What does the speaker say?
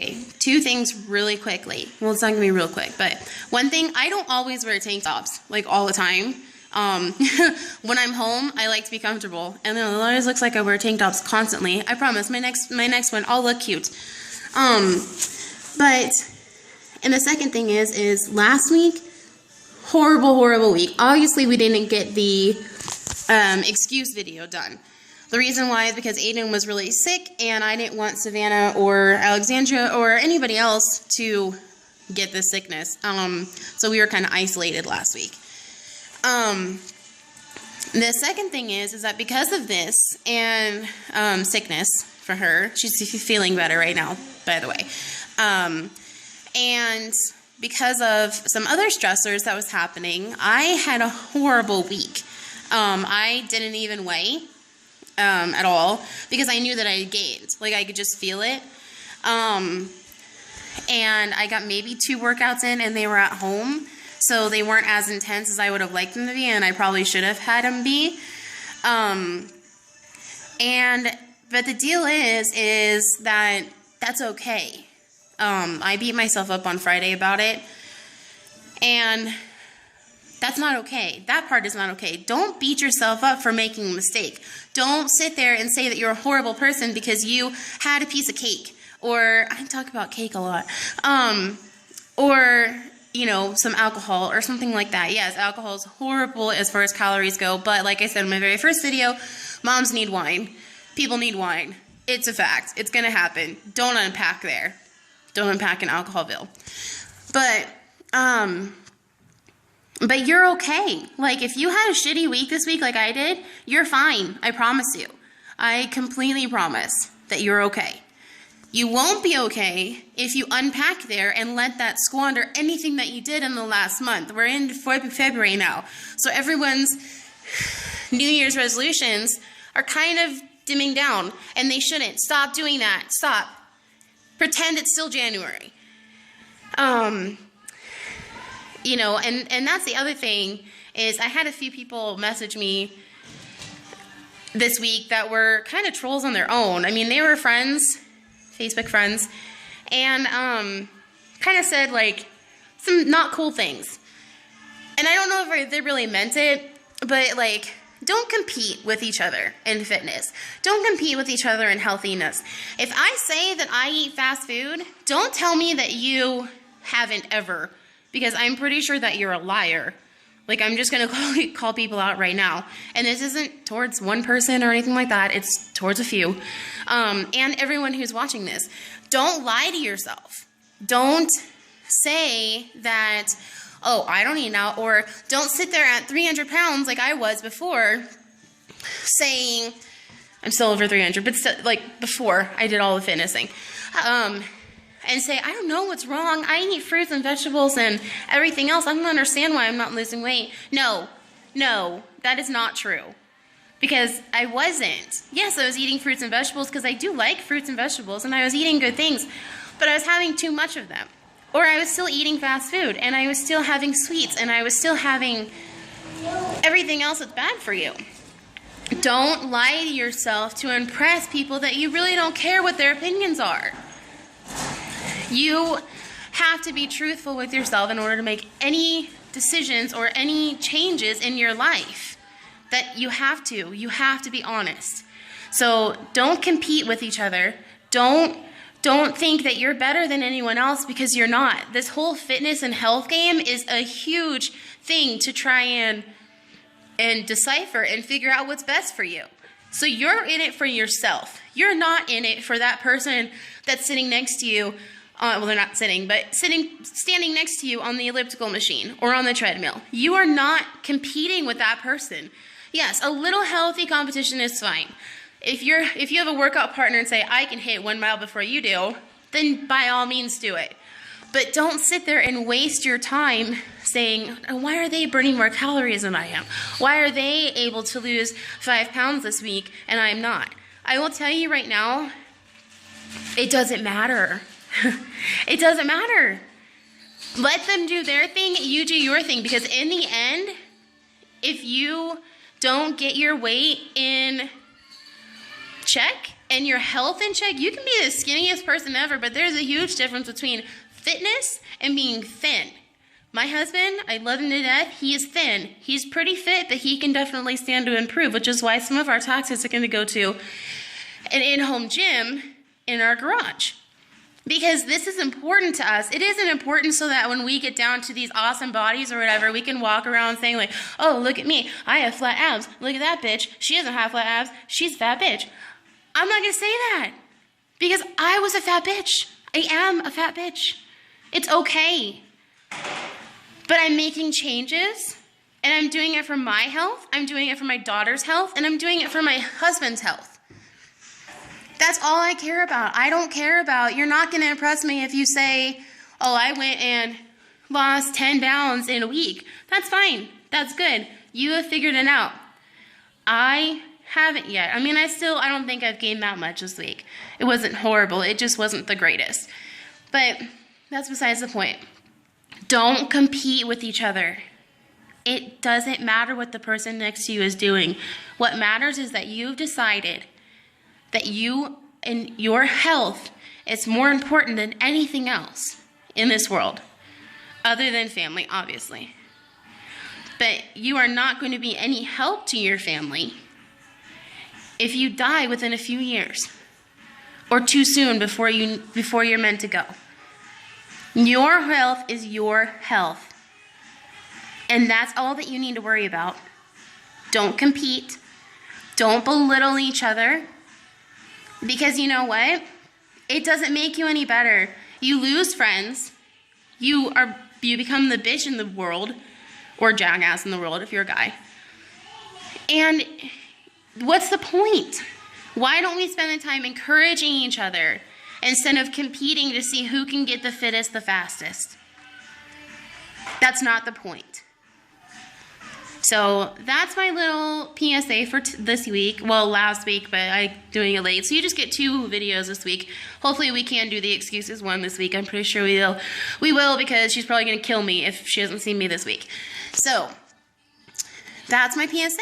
Okay, two things really quickly. Well, it's not gonna be real quick, but one thing, I don't always wear tank tops, like all the time. When I'm home, I like to be comfortable, and then it always looks like I wear tank tops constantly. I promise, my next one, I'll look cute. But, and the second thing is last week, horrible week. Obviously, we didn't get the excuse video done. The reason why is because Aiden was really sick, and I didn't want Savannah or Alexandria or anybody else to get this sickness. So we were kind of isolated last week. The second thing is that because of this and sickness for her, she's feeling better right now, by the way. And because of some other stressors that was happening, I had a horrible week. I didn't even weigh at all because I knew that I had gained. Like, I could just feel it. And I got maybe 2 workouts in, and they were at home, so they weren't as intense as I would have liked them to be, and I probably should have had them be. But the deal is that that's okay. I beat myself up on Friday about it, and that's not okay. That part is not okay. Don't beat yourself up for making a mistake. Don't sit there and say that you're a horrible person because you had a piece of cake, or I talk about cake a lot, or, you know, some alcohol or something like that. Yes, alcohol is horrible as far as calories go, but like I said in my very first video, moms need wine. People need wine. It's a fact. It's going to happen. Don't unpack there. Don't unpack an alcoholville. But you're okay. Like, if you had a shitty week this week like I did, you're fine. I promise you. I completely promise that you're okay. You won't be okay if you unpack there and let that squander anything that you did in the last month. We're in February now. So everyone's New Year's resolutions are kind of dimming down, and they shouldn't. Stop doing that. Stop. Pretend it's still January. You know, and that's the other thing, is I had a few people message me this week that were kind of trolls on their own. I mean, they were friends, Facebook friends, and kind of said, like, some not cool things. And I don't know if they really meant it, but, like, don't compete with each other in fitness. Don't compete with each other in healthiness. If I say that I eat fast food, don't tell me that you haven't ever, because I'm pretty sure that you're a liar. Like, I'm just going to call people out right now. And this isn't towards one person or anything like that. It's towards a few. And everyone who's watching this. Don't lie to yourself. Don't say that, oh, I don't eat now. Or don't sit there at 300 pounds like I was before, saying, I'm still over 300, but still, like, before I did all the fitness thing. And say, I don't know what's wrong. I eat fruits and vegetables and everything else. I don't understand why I'm not losing weight. No, that is not true. Because I wasn't. Yes, I was eating fruits and vegetables because I do like fruits and vegetables, and I was eating good things, but I was having too much of them. Or I was still eating fast food, and I was still having sweets, and I was still having everything else that's bad for you. Don't lie to yourself to impress people that you really don't care what their opinions are. You have to be truthful with yourself in order to make any decisions or any changes in your life. That you have to be honest. So don't compete with each other. Don't think that you're better than anyone else, because you're not. This whole fitness and health game is a huge thing to try and decipher and figure out what's best for you. So you're in it for yourself. You're not in it for that person that's sitting next to you. Well, they're not sitting, but standing next to you on the elliptical machine or on the treadmill. You are not competing with that person. Yes, a little healthy competition is fine. If you have a workout partner and say, I can hit 1 mile before you do, then by all means do it. But don't sit there and waste your time saying, why are they burning more calories than I am? Why are they able to lose 5 pounds this week and I'm not? I will tell you right now, it doesn't matter. It doesn't matter. Let them do their thing, you do your thing, because in the end, if you don't get your weight in check and your health in check, you can be the skinniest person ever, but there's a huge difference between fitness and being thin. My husband, I love him to death. He is thin. He's pretty fit, but he can definitely stand to improve, which is why some of our talks are going to go to an in-home gym in our garage. Because this is important to us. It isn't important so that when we get down to these awesome bodies or whatever, we can walk around saying like, oh, look at me. I have flat abs. Look at that bitch. She doesn't have flat abs. She's a fat bitch. I'm not going to say that because I was a fat bitch. I am a fat bitch. It's okay. But I'm making changes, and I'm doing it for my health. I'm doing it for my daughter's health, and I'm doing it for my husband's health. That's all I care about. I don't care about, you're not going to impress me if you say, oh, I went and lost 10 pounds in a week. That's fine. That's good. You have figured it out. I haven't yet. I mean, I don't think I've gained that much this week. It wasn't horrible. It just wasn't the greatest. But that's besides the point. Don't compete with each other. It doesn't matter what the person next to you is doing. What matters is that you've decided that you and your health is more important than anything else in this world, other than family, obviously. But you are not going to be any help to your family if you die within a few years or too soon before you're meant to go. Your health is your health. And that's all that you need to worry about. Don't compete. Don't belittle each other. Because you know what? It doesn't make you any better. You lose friends. You become the bitch in the world, or jackass in the world if you're a guy. And what's the point? Why don't we spend the time encouraging each other instead of competing to see who can get the fittest the fastest? That's not the point. So that's my little PSA for this week. Well, last week, but I'm doing it late. So you just get 2 videos this week. Hopefully we can do the excuses one this week. I'm pretty sure we will. We will, because she's probably going to kill me if she hasn't seen me this week. So that's my PSA.